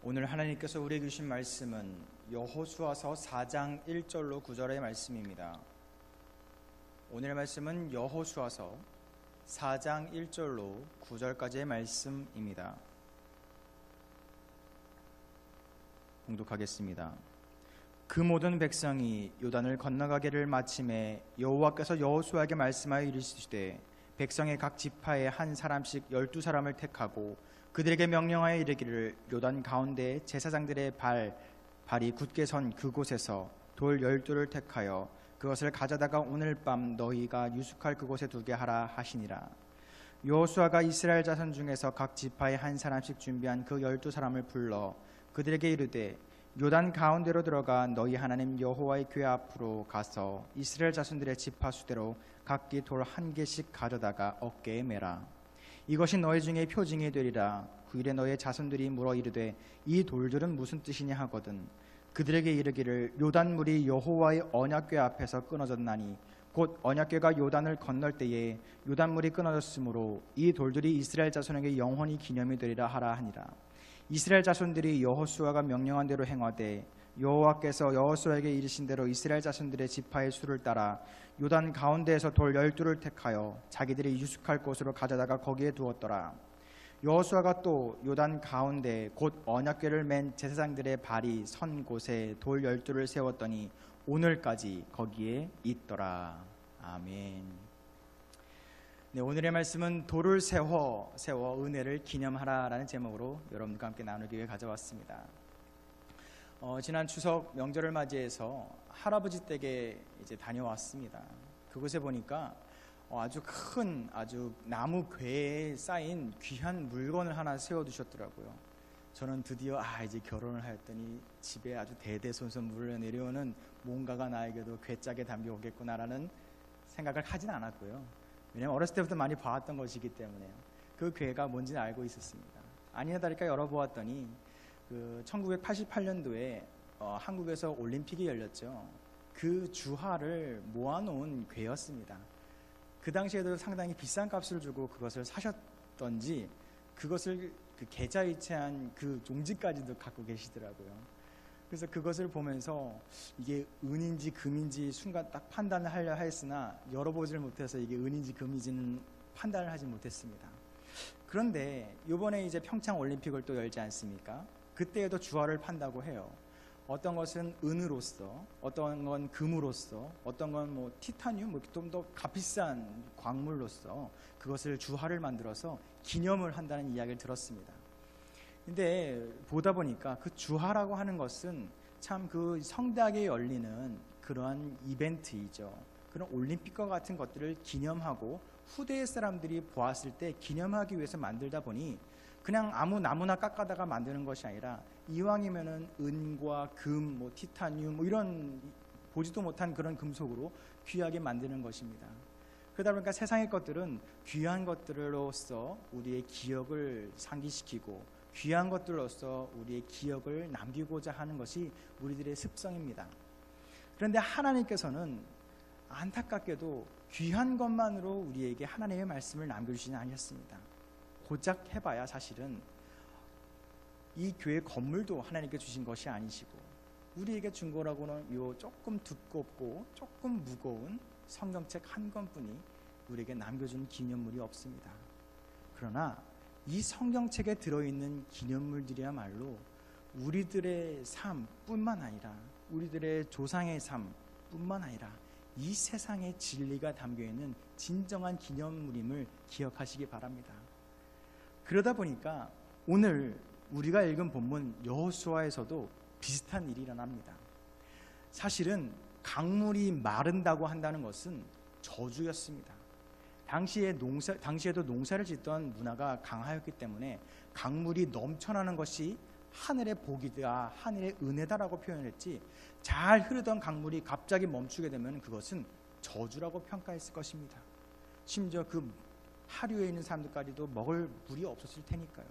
오늘 하나님께서 우리에게 주신 말씀은 여호수아서 4장 1절로 9절의 말씀입니다. 오늘의 말씀은 여호수아서 4장 1절로 9절까지의 말씀입니다. 봉독하겠습니다. 그 모든 백성이 요단을 건너가기를 마침에 여호와께서 여호수아에게 말씀하여 이르시되 백성의 각 지파에 한 사람씩 12사람을 택하고 그들에게 명령하여 이르기를 요단 가운데 제사장들의 발이 굳게 선 그곳에서 돌 12를 택하여 그것을 가져다가 오늘 밤 너희가 유숙할 그곳에 두게 하라 하시니라. 여호수아가 이스라엘 자손 중에서 각 지파에 한 사람씩 준비한 그 12사람을 불러 그들에게 이르되 요단 가운데로 들어가 너희 하나님 여호와의 궤 앞으로 가서 이스라엘 자손들의 지파 수대로 각기 돌 한 개씩 가져다가 어깨에 매라. 이것이 너희 중에 표징이 되리라. 후일에 너희의 자손들이 물어 이르되 이 돌들은 무슨 뜻이냐 하거든 그들에게 이르기를 요단물이 여호와의 언약궤 앞에서 끊어졌나니 곧 언약궤가 요단을 건널 때에 요단물이 끊어졌으므로 이 돌들이 이스라엘 자손에게 영원히 기념이 되리라 하라 하니라. 이스라엘 자손들이 여호수아가 명령한 대로 행하되 여호와께서 여호수아에게 이르신 대로 이스라엘 자손들의 지파의 수를 따라 요단 가운데에서 돌 12를 택하여 자기들이 유숙할 곳으로 가져다가 거기에 두었더라. 여호수아가 또 요단 가운데 곧 언약궤를 맨 제사장들의 발이 선 곳에 돌 12를 세웠더니 오늘까지 거기에 있더라. 아멘. 네, 오늘의 말씀은 돌을 세워 은혜를 기념하라라는 제목으로 여러분과 함께 나누기 위해 가져왔습니다. 지난 추석 명절을 맞이해서 할아버지 댁에 이제 다녀왔습니다. 그곳에 보니까 아주 큰 나무 궤에 쌓인 귀한 물건을 하나 세워두셨더라고요. 저는 드디어 이제 결혼을 하였더니 집에 아주 대대손손 물려 내려오는 뭔가가 나에게도 궤짝에 담겨 오겠구나라는 생각을 하진 않았고요. 왜냐하면 어렸을 때부터 많이 봐왔던 것이기 때문에요. 그 궤가 뭔지는 알고 있었습니다. 아니나 다를까 열어보았더니 1988년도에 한국에서 올림픽이 열렸죠. 그 주화를 모아놓은 궤였습니다. 그 당시에도 상당히 비싼 값을 주고 그것을 사셨던지 그것을 그 계좌이체한 그 종지까지도 갖고 계시더라고요. 그래서 그것을 보면서 이게 은인지 금인지 순간 딱 판단을 하려 했으나 열어보질 못해서 이게 은인지 금인지는 판단을 하지 못했습니다. 그런데 이번에 이제 평창 올림픽을 또 열지 않습니까? 그때에도 주화를 판다고 해요. 어떤 것은 은으로서, 어떤 건 금으로서, 어떤 건 뭐 티타늄, 좀 더 값비싼 광물로서 그것을 주화를 만들어서 기념을 한다는 이야기를 들었습니다. 근데 보다 보니까 그 주화라고 하는 것은 참 그 성대하게 열리는 그러한 이벤트이죠. 그런 올림픽과 같은 것들을 기념하고 후대의 사람들이 보았을 때 기념하기 위해서 만들다 보니 그냥 아무 나무나 깎아다가 만드는 것이 아니라 이왕이면은 은과 금, 티타늄 이런 보지도 못한 그런 금속으로 귀하게 만드는 것입니다. 그러다 보니까 세상의 것들은 귀한 것들로서 우리의 기억을 상기시키고 귀한 것들로서 우리의 기억을 남기고자 하는 것이 우리들의 습성입니다. 그런데 하나님께서는 안타깝게도 귀한 것만으로 우리에게 하나님의 말씀을 남겨주시지 않으셨습니다. 고작 해봐야 사실은 이 교회 건물도 하나님께 주신 것이 아니시고 우리에게 준 거라고는 요 조금 두껍고 조금 무거운 성경책 한 권뿐이 우리에게 남겨준 기념물이 없습니다. 그러나 이 성경책에 들어있는 기념물들이야말로 우리들의 삶뿐만 아니라 우리들의 조상의 삶뿐만 아니라 이 세상의 진리가 담겨있는 진정한 기념물임을 기억하시기 바랍니다. 그러다 보니까 오늘 우리가 읽은 본문 여호수아에서도 비슷한 일이 일어납니다. 사실은 강물이 마른다고 한다는 것은 저주였습니다. 당시에도 농사를 짓던 문화가 강하였기 때문에 강물이 넘쳐나는 것이 하늘의 복이다, 하늘의 은혜다라고 표현했지 잘 흐르던 강물이 갑자기 멈추게 되면 그것은 저주라고 평가했을 것입니다. 심지어 그 하류에 있는 사람들까지도 먹을 물이 없었을 테니까요.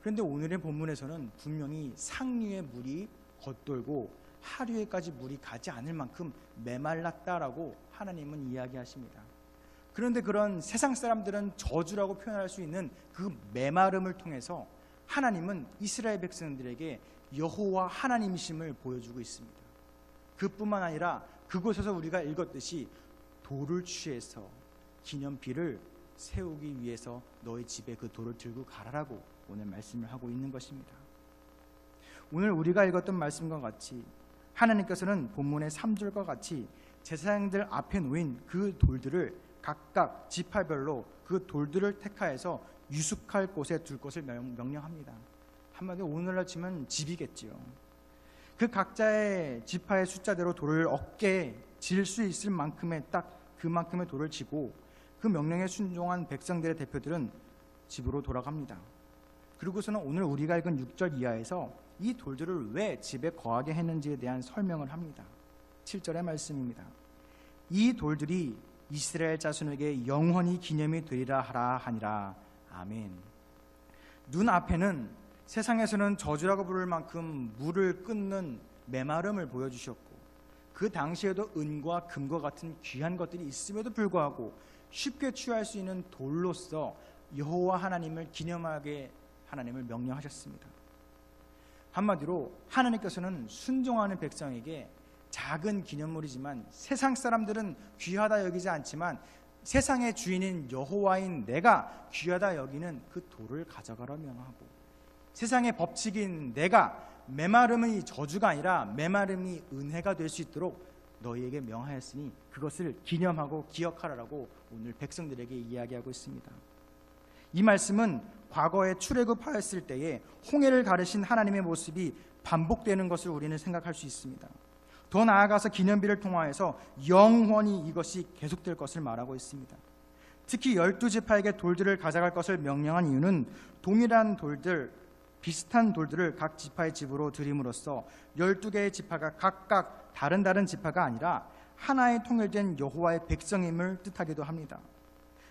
그런데 오늘의 본문에서는 분명히 상류의 물이 겉돌고 하류에까지 물이 가지 않을 만큼 메말랐다라고 하나님은 이야기하십니다. 그런데 그런 세상 사람들은 저주라고 표현할 수 있는 그 메마름을 통해서 하나님은 이스라엘 백성들에게 여호와 하나님이심을 보여주고 있습니다. 그뿐만 아니라 그곳에서 우리가 읽었듯이 돌을 취해서 기념비를 세우기 위해서 너희 집에 그 돌을 들고 가라라고 오늘 말씀을 하고 있는 것입니다. 오늘 우리가 읽었던 말씀과 같이 하나님께서는 본문의 3절과 같이 제사장들 앞에 놓인 그 돌들을 각각 지파별로 그 돌들을 택하여서 유숙할 곳에 둘 것을 명령합니다. 한마디로 오늘날 치면 집이겠지요. 그 각자의 지파의 숫자대로 돌을 어깨에 질 수 있을 만큼의 딱 그만큼의 돌을 지고 그 명령에 순종한 백성들의 대표들은 집으로 돌아갑니다. 그리고서는 오늘 우리가 읽은 6절 이하에서 이 돌들을 왜 집에 거하게 했는지에 대한 설명을 합니다. 7절의 말씀입니다. 이 돌들이 이스라엘 자손에게 영원히 기념이 되리라 하라 하니라. 아멘. 눈앞에는 세상에서는 저주라고 부를 만큼 물을 끊는 메마름을 보여주셨고 그 당시에도 은과 금과 같은 귀한 것들이 있음에도 불구하고 쉽게 취할 수 있는 돌로서 여호와 하나님을 기념하게 하나님을 명령하셨습니다. 한마디로 하나님께서는 순종하는 백성에게 작은 기념물이지만 세상 사람들은 귀하다 여기지 않지만 세상의 주인인 여호와인 내가 귀하다 여기는 그 돌을 가져가라 명하고 세상의 법칙인 내가 메마름이 저주가 아니라 메마름이 은혜가 될 수 있도록 너희에게 명하였으니 그것을 기념하고 기억하라라고 오늘 백성들에게 이야기하고 있습니다. 이 말씀은 과거에 출애굽하였을 때에 홍해를 가르신 하나님의 모습이 반복되는 것을 우리는 생각할 수 있습니다. 더 나아가서 기념비를 통하여서 영원히 이것이 계속될 것을 말하고 있습니다. 특히 12지파에게 돌들을 가져갈 것을 명령한 이유는 동일한 돌들, 비슷한 돌들을 각 지파의 집으로 들임으로써 12개의 지파가 각각 다른 지파가 아니라 하나의 통일된 여호와의 백성임을 뜻하기도 합니다.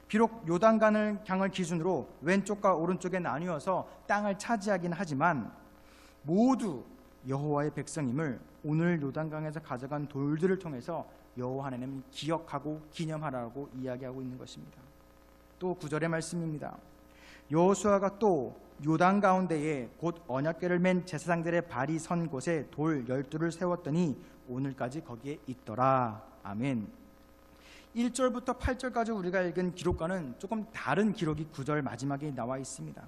비록 요단강을 기준으로 왼쪽과 오른쪽에 나뉘어서 땅을 차지하긴 하지만 모두 여호와의 백성임을 오늘 요단강에서 가져간 돌들을 통해서 여호와 하나님은 기억하고 기념하라고 이야기하고 있는 것입니다. 또 9절의 말씀입니다. 여호수아가 또 요단 가운데에 곧 언약궤를 맨 제사장들의 발이 선 곳에 돌 12를 세웠더니 오늘까지 거기에 있더라. 아멘. 1절부터 8절까지 우리가 읽은 기록과는 조금 다른 기록이 9절 마지막에 나와 있습니다.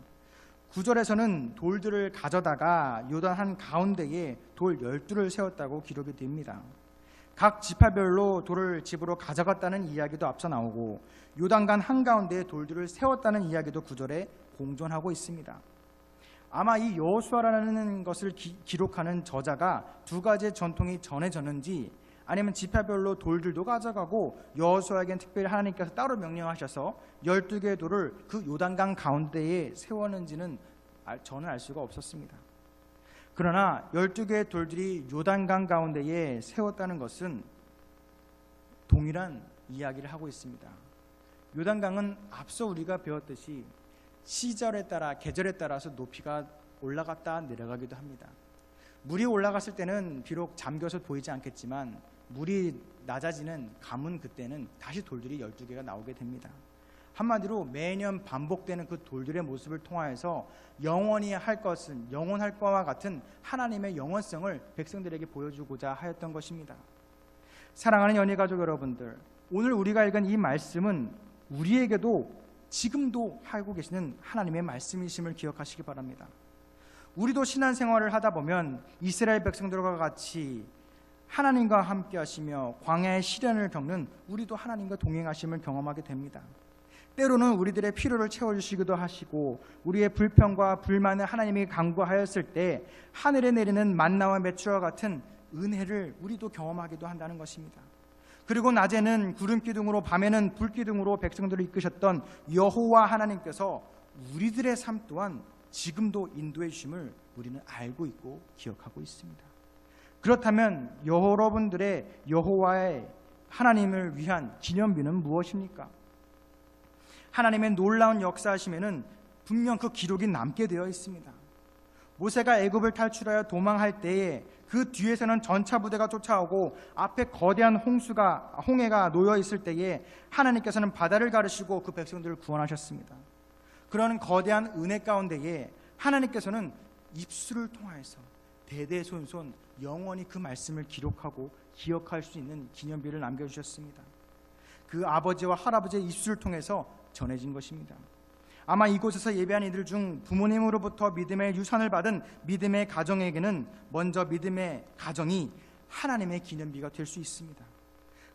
9절에서는 돌들을 가져다가 요단 한 가운데에 돌 12를 세웠다고 기록이 됩니다. 각 지파별로 돌을 집으로 가져갔다는 이야기도 앞서 나오고 요단강 한가운데에 돌들을 세웠다는 이야기도 9절에 공존하고 있습니다. 아마 이 여호수아라는 것을 기록하는 저자가 두 가지의 전통이 전해졌는지 아니면 지파별로 돌들도 가져가고 여호수아에게는 특별히 하나님께서 따로 명령하셔서 12개의 돌을 그 요단강 가운데에 세웠는지는 저는 알 수가 없었습니다. 그러나 12개의 돌들이 요단강 가운데에 세웠다는 것은 동일한 이야기를 하고 있습니다. 요단강은 앞서 우리가 배웠듯이 시절에 따라 계절에 따라서 높이가 올라갔다 내려가기도 합니다. 물이 올라갔을 때는 비록 잠겨서 보이지 않겠지만 물이 낮아지는 가문 그때는 다시 돌들이 12개가 나오게 됩니다. 한마디로 매년 반복되는 그 돌들의 모습을 통하여서 영원히 할 것은 영원할 것과 같은 하나님의 영원성을 백성들에게 보여주고자 하였던 것입니다. 사랑하는 연예가족 여러분들, 오늘 우리가 읽은 이 말씀은 우리에게도 지금도 하고 계시는 하나님의 말씀이심을 기억하시기 바랍니다. 우리도 신앙생활을 하다 보면 이스라엘 백성들과 같이 하나님과 함께 하시며 광야의 시련을 겪는 우리도 하나님과 동행하심을 경험하게 됩니다. 때로는 우리들의 필요를 채워주시기도 하시고 우리의 불평과 불만을 하나님이 간구하였을 때 하늘에 내리는 만나와 메추와 같은 은혜를 우리도 경험하기도 한다는 것입니다. 그리고 낮에는 구름기둥으로 밤에는 불기둥으로 백성들을 이끄셨던 여호와 하나님께서 우리들의 삶 또한 지금도 인도해 주심을 우리는 알고 있고 기억하고 있습니다. 그렇다면 여러분들의 여호와의 하나님을 위한 기념비는 무엇입니까? 하나님의 놀라운 역사하심에는 분명 그 기록이 남게 되어 있습니다. 모세가 애굽을 탈출하여 도망할 때에 그 뒤에서는 전차 부대가 쫓아오고 앞에 거대한 홍해가 놓여 있을 때에 하나님께서는 바다를 가르시고 그 백성들을 구원하셨습니다. 그런 거대한 은혜 가운데에 하나님께서는 입술을 통하여서 대대손손 영원히 그 말씀을 기록하고 기억할 수 있는 기념비를 남겨주셨습니다. 그 아버지와 할아버지의 입술을 통해서 전해진 것입니다. 아마 이곳에서 예배한 이들 중 부모님으로부터 믿음의 유산을 받은 믿음의 가정에게는 먼저 믿음의 가정이 하나님의 기념비가 될 수 있습니다.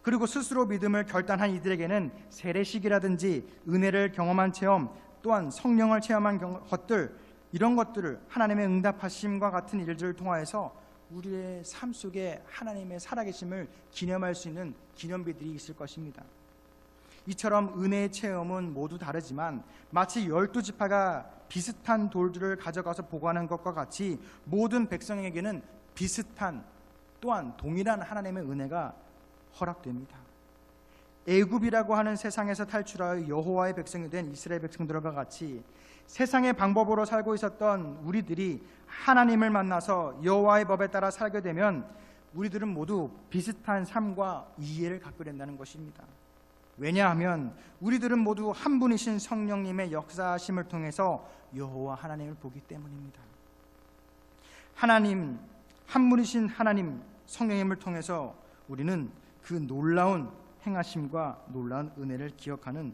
그리고 스스로 믿음을 결단한 이들에게는 세례식이라든지 은혜를 경험한 체험, 또한 성령을 체험한 것들, 이런 것들을 하나님의 응답하심과 같은 일들을 통하여서 우리의 삶 속에 하나님의 살아계심을 기념할 수 있는 기념비들이 있을 것입니다. 이처럼 은혜의 체험은 모두 다르지만 마치 12지파가 비슷한 돌들을 가져가서 보관한 것과 같이 모든 백성에게는 비슷한 또한 동일한 하나님의 은혜가 허락됩니다. 애굽이라고 하는 세상에서 탈출하여 여호와의 백성이 된 이스라엘 백성들과 같이 세상의 방법으로 살고 있었던 우리들이 하나님을 만나서 여호와의 법에 따라 살게 되면 우리들은 모두 비슷한 삶과 이해를 갖게 된다는 것입니다. 왜냐하면 우리들은 모두 한 분이신 성령님의 역사하심을 통해서 여호와 하나님을 보기 때문입니다. 하나님, 한 분이신 하나님 성령님을 통해서 우리는 그 놀라운 행하심과 놀라운 은혜를 기억하는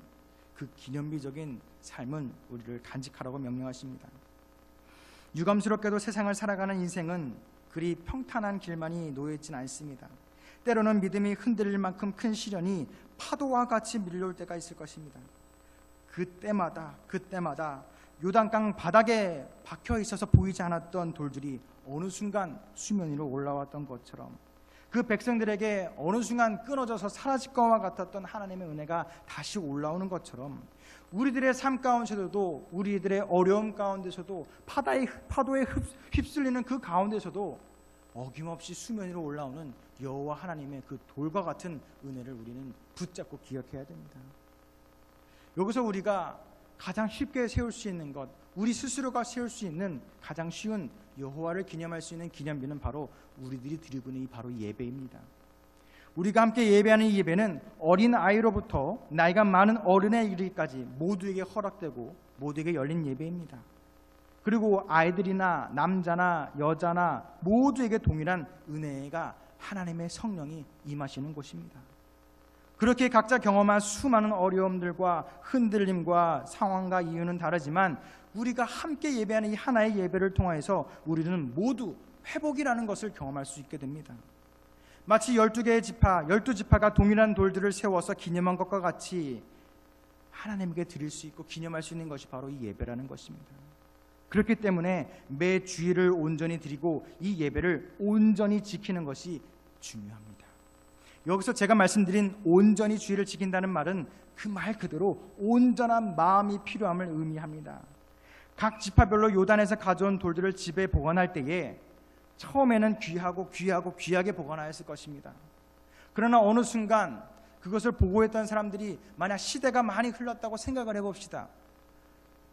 그 기념비적인 삶은 우리를 간직하라고 명령하십니다. 유감스럽게도 세상을 살아가는 인생은 그리 평탄한 길만이 놓여있진 않습니다. 때로는 믿음이 흔들릴 만큼 큰 시련이 파도와 같이 밀려올 때가 있을 것입니다. 그때마다 요단강 바닥에 박혀 있어서 보이지 않았던 돌들이 어느 순간 수면 위로 올라왔던 것처럼 그 백성들에게 어느 순간 끊어져서 사라질 것과 같았던 하나님의 은혜가 다시 올라오는 것처럼 우리들의 삶 가운데서도, 우리들의 어려움 가운데서도, 파도에 휩쓸리는 그 가운데서도 어김없이 수면 위로 올라오는 여호와 하나님의 그 돌과 같은 은혜를 우리는 붙잡고 기억해야 됩니다. 여기서 우리가 가장 쉽게 세울 수 있는 것, 우리 스스로가 세울 수 있는 가장 쉬운 여호와를 기념할 수 있는 기념비는 바로 우리들이 드리고 있는 바로 예배입니다. 우리가 함께 예배하는 이 예배는 어린 아이로부터 나이가 많은 어른에 이르기까지 모두에게 허락되고 모두에게 열린 예배입니다. 그리고 아이들이나 남자나 여자나 모두에게 동일한 은혜가 하나님의 성령이 임하시는 곳입니다. 그렇게 각자 경험한 수많은 어려움들과 흔들림과 상황과 이유는 다르지만 우리가 함께 예배하는 이 하나의 예배를 통해서 우리는 모두 회복이라는 것을 경험할 수 있게 됩니다. 마치 12개의 지파, 12지파가 동일한 돌들을 세워서 기념한 것과 같이 하나님께 드릴 수 있고 기념할 수 있는 것이 바로 이 예배라는 것입니다. 그렇기 때문에 매 주일을 온전히 드리고 이 예배를 온전히 지키는 것이 중요합니다. 여기서 제가 말씀드린 온전히 주일을 지킨다는 말은 그 말 그대로 온전한 마음이 필요함을 의미합니다. 각 지파별로 요단에서 가져온 돌들을 집에 보관할 때에 처음에는 귀하게 보관하였을 것입니다. 그러나 어느 순간 그것을 보고했던 사람들이 만약 시대가 많이 흘렀다고 생각을 해봅시다.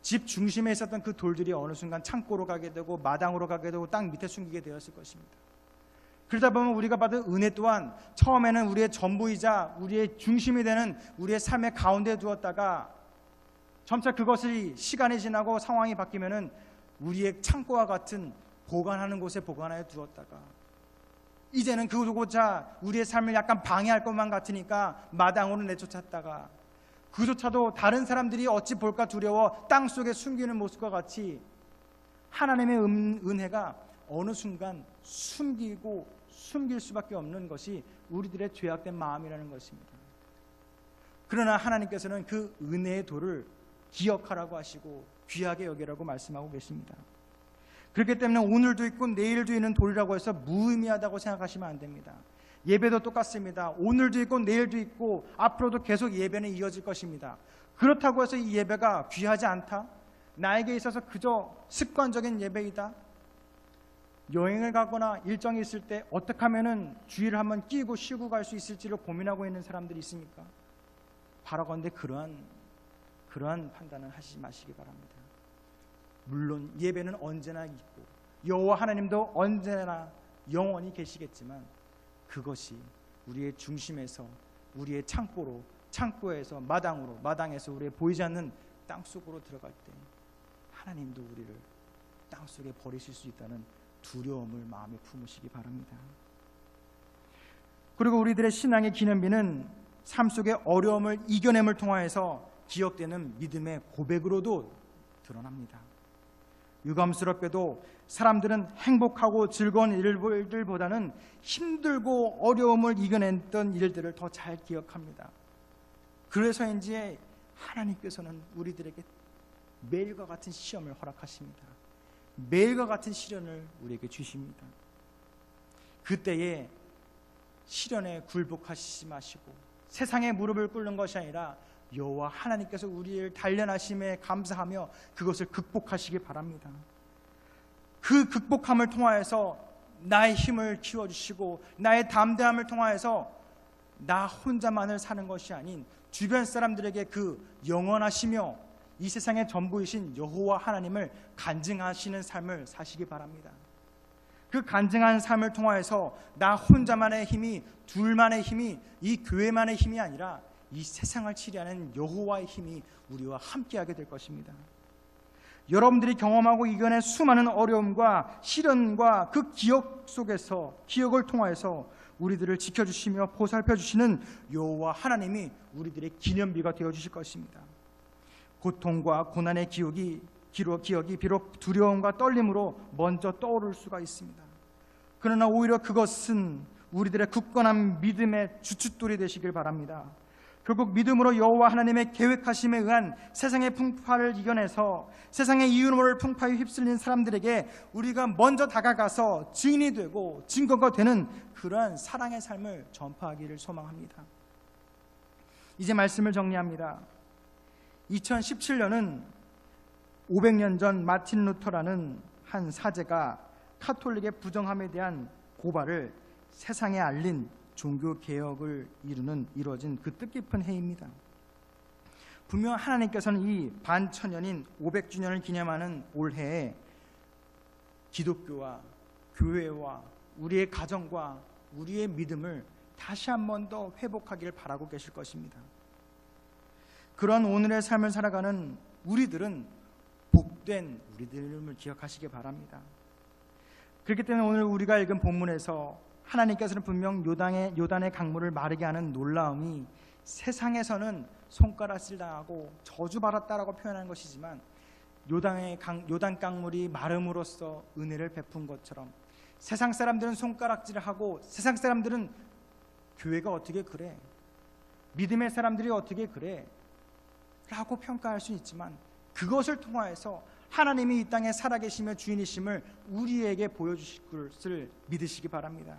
집 중심에 있었던 그 돌들이 어느 순간 창고로 가게 되고 마당으로 가게 되고 땅 밑에 숨기게 되었을 것입니다. 그러다 보면 우리가 받은 은혜 또한 처음에는 우리의 전부이자 우리의 중심이 되는 우리의 삶의 가운데에 두었다가 점차 그것이 시간이 지나고 상황이 바뀌면은 우리의 창고와 같은 보관하는 곳에 보관하여 두었다가 이제는 그곳조차 우리의 삶을 약간 방해할 것만 같으니까 마당으로 내쫓았다가 그조차도 다른 사람들이 어찌 볼까 두려워 땅속에 숨기는 모습과 같이 하나님의 은혜가 어느 순간 숨길 수밖에 없는 것이 우리들의 죄악된 마음이라는 것입니다. 그러나 하나님께서는 그 은혜의 도를 기억하라고 하시고 귀하게 여기라고 말씀하고 계십니다. 그렇기 때문에 오늘도 있고 내일도 있는 돌이라고 해서 무의미하다고 생각하시면 안 됩니다. 예배도 똑같습니다. 오늘도 있고 내일도 있고 앞으로도 계속 예배는 이어질 것입니다. 그렇다고 해서 이 예배가 귀하지 않다? 나에게 있어서 그저 습관적인 예배이다? 여행을 가거나 일정이 있을 때 어떻게 하면 주일을 한번 끼고 쉬고 갈 수 있을지를 고민하고 있는 사람들이 있으니까 바라건대 그러한 판단은 하시지 마시기 바랍니다. 물론 예배는 언제나 있고 여호와 하나님도 언제나 영원히 계시겠지만 그것이 우리의 중심에서 우리의 창고에서 마당에서 우리의 보이지 않는 땅속으로 들어갈 때 하나님도 우리를 땅속에 버리실 수 있다는 두려움을 마음에 품으시기 바랍니다. 그리고 우리들의 신앙의 기념비는 삶 속의 어려움을 이겨냄을 통하여서 기억되는 믿음의 고백으로도 드러납니다. 유감스럽게도 사람들은 행복하고 즐거운 일들보다는 힘들고 어려움을 이겨냈던 일들을 더 잘 기억합니다. 그래서인지 하나님께서는 우리들에게 매일과 같은 시험을 허락하십니다. 매일과 같은 시련을 우리에게 주십니다. 그때에 시련에 굴복하시지 마시고 세상에 무릎을 꿇는 것이 아니라 여호와 하나님께서 우리를 단련하심에 감사하며 그것을 극복하시기 바랍니다. 그 극복함을 통하여서 나의 힘을 키워주시고 나의 담대함을 통하여서 나 혼자만을 사는 것이 아닌 주변 사람들에게 그 영원하시며 이 세상의 전부이신 여호와 하나님을 간증하시는 삶을 사시기 바랍니다. 그 간증한 삶을 통하여서 나 혼자만의 힘이, 둘만의 힘이, 이 교회만의 힘이 아니라 이 세상을 치리하는 여호와의 힘이 우리와 함께하게 될 것입니다. 여러분들이 경험하고 이겨낸 수많은 어려움과 시련과 그 기억 속에서, 기억을 통하여서 우리들을 지켜주시며 보살펴주시는 여호와 하나님이 우리들의 기념비가 되어주실 것입니다. 고통과 고난의 기억이 비록 두려움과 떨림으로 먼저 떠오를 수가 있습니다. 그러나 오히려 그것은 우리들의 굳건한 믿음의 주춧돌이 되시길 바랍니다. 결국 믿음으로 여호와 하나님의 계획하심에 의한 세상의 풍파를 이겨내서 세상의 이유를 풍파에 휩쓸린 사람들에게 우리가 먼저 다가가서 증인이 되고 증거가 되는 그러한 사랑의 삶을 전파하기를 소망합니다. 이제 말씀을 정리합니다. 2017년은 500년 전 마틴 루터라는 한 사제가 카톨릭의 부정함에 대한 고발을 세상에 알린 종교 개혁을 이루어진 그 뜻깊은 해입니다. 분명 하나님께서는 이 반천년인 500주년을 기념하는 올해에 기독교와 교회와 우리의 가정과 우리의 믿음을 다시 한 번 더 회복하기를 바라고 계실 것입니다. 그런 오늘의 삶을 살아가는 우리들은 복된 우리들을 기억하시기 바랍니다. 그렇기 때문에 오늘 우리가 읽은 본문에서 하나님께서는 분명 요단의 강물을 마르게 하는 놀라움이 세상에서는 손가락질 당하고 저주받았다라고 표현하는 것이지만 요단 강물이 마름으로써 은혜를 베푼 것처럼 세상 사람들은 손가락질을 하고 세상 사람들은 교회가 어떻게 그래? 믿음의 사람들이 어떻게 그래? 라고 평가할 수 있지만 그것을 통하여서 하나님이 이 땅에 살아계시며 주인이심을 우리에게 보여주실 것을 믿으시기 바랍니다.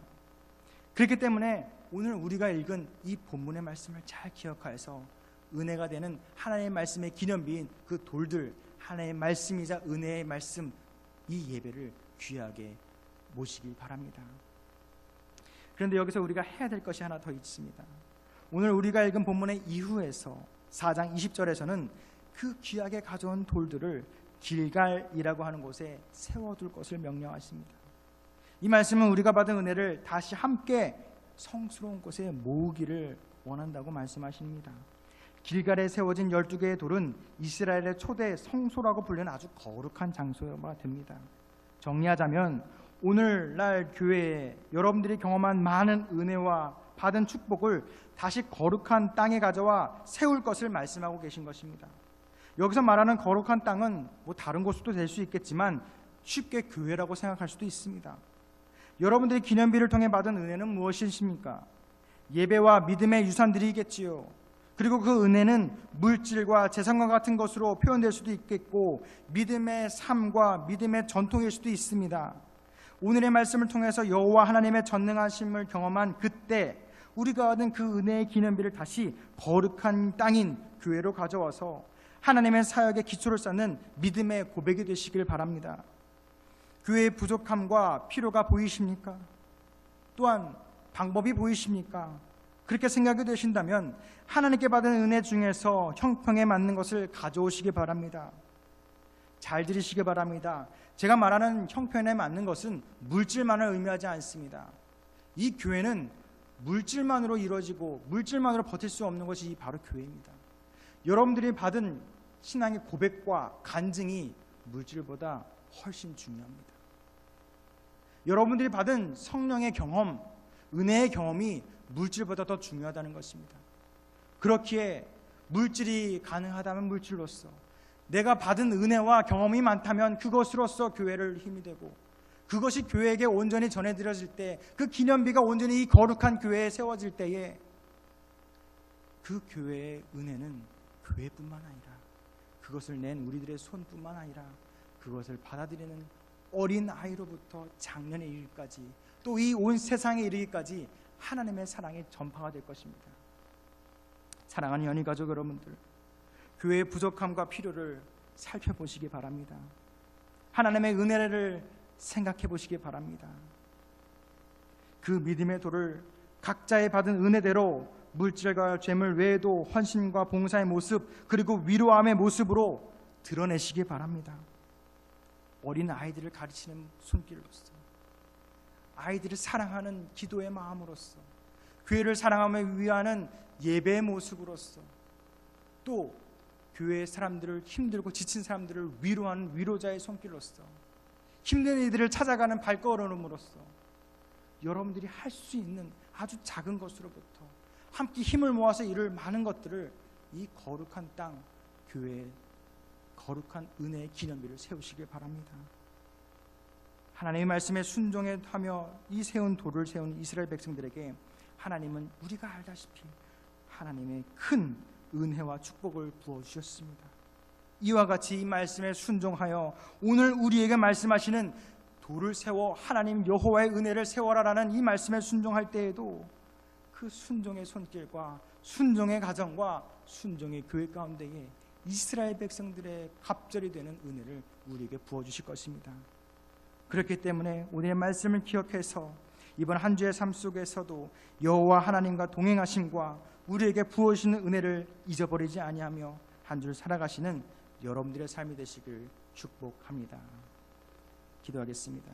그렇기 때문에 오늘 우리가 읽은 이 본문의 말씀을 잘 기억하여서 은혜가 되는 하나님의 말씀의 기념비인 그 돌들, 하나님의 말씀이자 은혜의 말씀, 이 예배를 귀하게 모시길 바랍니다. 그런데 여기서 우리가 해야 될 것이 하나 더 있습니다. 오늘 우리가 읽은 본문의 이후에서 4장 20절에서는 그 귀하게 가져온 돌들을 길갈이라고 하는 곳에 세워둘 것을 명령하십니다. 이 말씀은 우리가 받은 은혜를 다시 함께 성스러운 곳에 모으기를 원한다고 말씀하십니다. 길갈에 세워진 12개의 돌은 이스라엘의 초대 성소라고 불리는 아주 거룩한 장소가 됩니다. 정리하자면 오늘날 교회에 여러분들이 경험한 많은 은혜와 받은 축복을 다시 거룩한 땅에 가져와 세울 것을 말씀하고 계신 것입니다. 여기서 말하는 거룩한 땅은 뭐 다른 곳도 될 수 있겠지만 쉽게 교회라고 생각할 수도 있습니다. 여러분들이 기념비를 통해 받은 은혜는 무엇이십니까? 예배와 믿음의 유산들이겠지요. 그리고 그 은혜는 물질과 재산과 같은 것으로 표현될 수도 있겠고 믿음의 삶과 믿음의 전통일 수도 있습니다. 오늘의 말씀을 통해서 여호와 하나님의 전능하심을 경험한 그때 우리가 얻은 그 은혜의 기념비를 다시 거룩한 땅인 교회로 가져와서 하나님의 사역의 기초를 쌓는 믿음의 고백이 되시길 바랍니다. 교회의 부족함과 필요가 보이십니까? 또한 방법이 보이십니까? 그렇게 생각이 되신다면 하나님께 받은 은혜 중에서 형평에 맞는 것을 가져오시기 바랍니다. 잘 들으시기 바랍니다. 제가 말하는 형편에 맞는 것은 물질만을 의미하지 않습니다. 이 교회는 물질만으로 이루어지고 물질만으로 버틸 수 없는 것이 바로 교회입니다. 여러분들이 받은 신앙의 고백과 간증이 물질보다 훨씬 중요합니다. 여러분들이 받은 성령의 경험, 은혜의 경험이 물질보다 더 중요하다는 것입니다. 그렇기에 물질이 가능하다면 물질로서, 내가 받은 은혜와 경험이 많다면 그것으로서 교회를 힘이 되고, 그것이 교회에게 온전히 전해드려질 때, 그 기념비가 온전히 이 거룩한 교회에 세워질 때에 그 교회의 은혜는 교회뿐만 아니라, 그것을 낸 우리들의 손뿐만 아니라 그것을 받아들이는 어린 아이로부터 장년에 이르기까지, 또 이 온 세상에 이르기까지 하나님의 사랑이 전파가 될 것입니다. 사랑하는 연희 가족 여러분들, 교회의 부족함과 필요를 살펴보시기 바랍니다. 하나님의 은혜를 생각해 보시기 바랍니다. 그 믿음의 도를 각자의 받은 은혜대로 물질과 재물 외에도 헌신과 봉사의 모습, 그리고 위로함의 모습으로 드러내시기 바랍니다. 어린 아이들을 가르치는 손길로서, 아이들을 사랑하는 기도의 마음으로서, 교회를 사랑하며 위하는 예배의 모습으로서, 또 교회의 사람들을, 힘들고 지친 사람들을 위로하는 위로자의 손길로서, 힘든 이들을 찾아가는 발걸음으로써 여러분들이 할 수 있는 아주 작은 것으로부터 함께 힘을 모아서 이룰 많은 것들을 이 거룩한 땅 교회에 거룩한 은혜의 기념비를 세우시길 바랍니다. 하나님의 말씀에 순종하며 이 세운 돌을 세운 이스라엘 백성들에게 하나님은 우리가 알다시피 하나님의 큰 은혜와 축복을 부어주셨습니다. 이와 같이 이 말씀에 순종하여 오늘 우리에게 말씀하시는 돌을 세워 하나님 여호와의 은혜를 세워라라는 이 말씀에 순종할 때에도 그 순종의 손길과 순종의 가정과 순종의 교회 가운데에 이스라엘 백성들의 갑절이 되는 은혜를 우리에게 부어주실 것입니다. 그렇기 때문에 오늘의 말씀을 기억해서 이번 한 주의 삶 속에서도 여호와 하나님과 동행하심과 우리에게 부어주시는 은혜를 잊어버리지 아니하며 한 주를 살아가시는 여러분들의 삶이 되시길 축복합니다. 기도하겠습니다.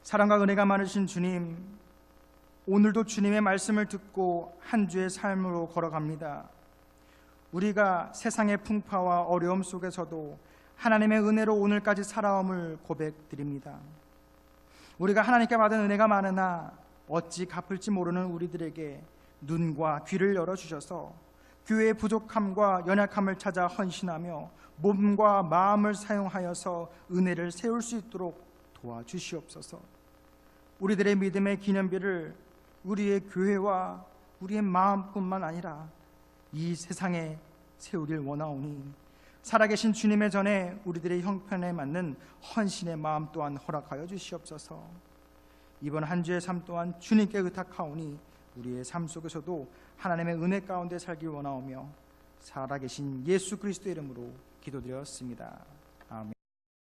사랑과 은혜가 많으신 주님, 오늘도 주님의 말씀을 듣고 한 주의 삶으로 걸어갑니다. 우리가 세상의 풍파와 어려움 속에서도 하나님의 은혜로 오늘까지 살아옴을 고백드립니다. 우리가 하나님께 받은 은혜가 많으나 어찌 갚을지 모르는 우리들에게 눈과 귀를 열어주셔서 교회의 부족함과 연약함을 찾아 헌신하며 몸과 마음을 사용하여서 은혜를 세울 수 있도록 도와주시옵소서. 우리들의 믿음의 기념비를 우리의 교회와 우리의 마음뿐만 아니라 이 세상에 세우길 원하오니 살아계신 주님의 전에 우리들의 형편에 맞는 헌신의 마음 또한 허락하여 주시옵소서. 이번 한 주의 삶 또한 주님께 의탁하오니 우리의 삶 속에서도 하나님의 은혜 가운데 살길 원하오며 살아계신 예수 그리스도의 이름으로 기도드렸습니다.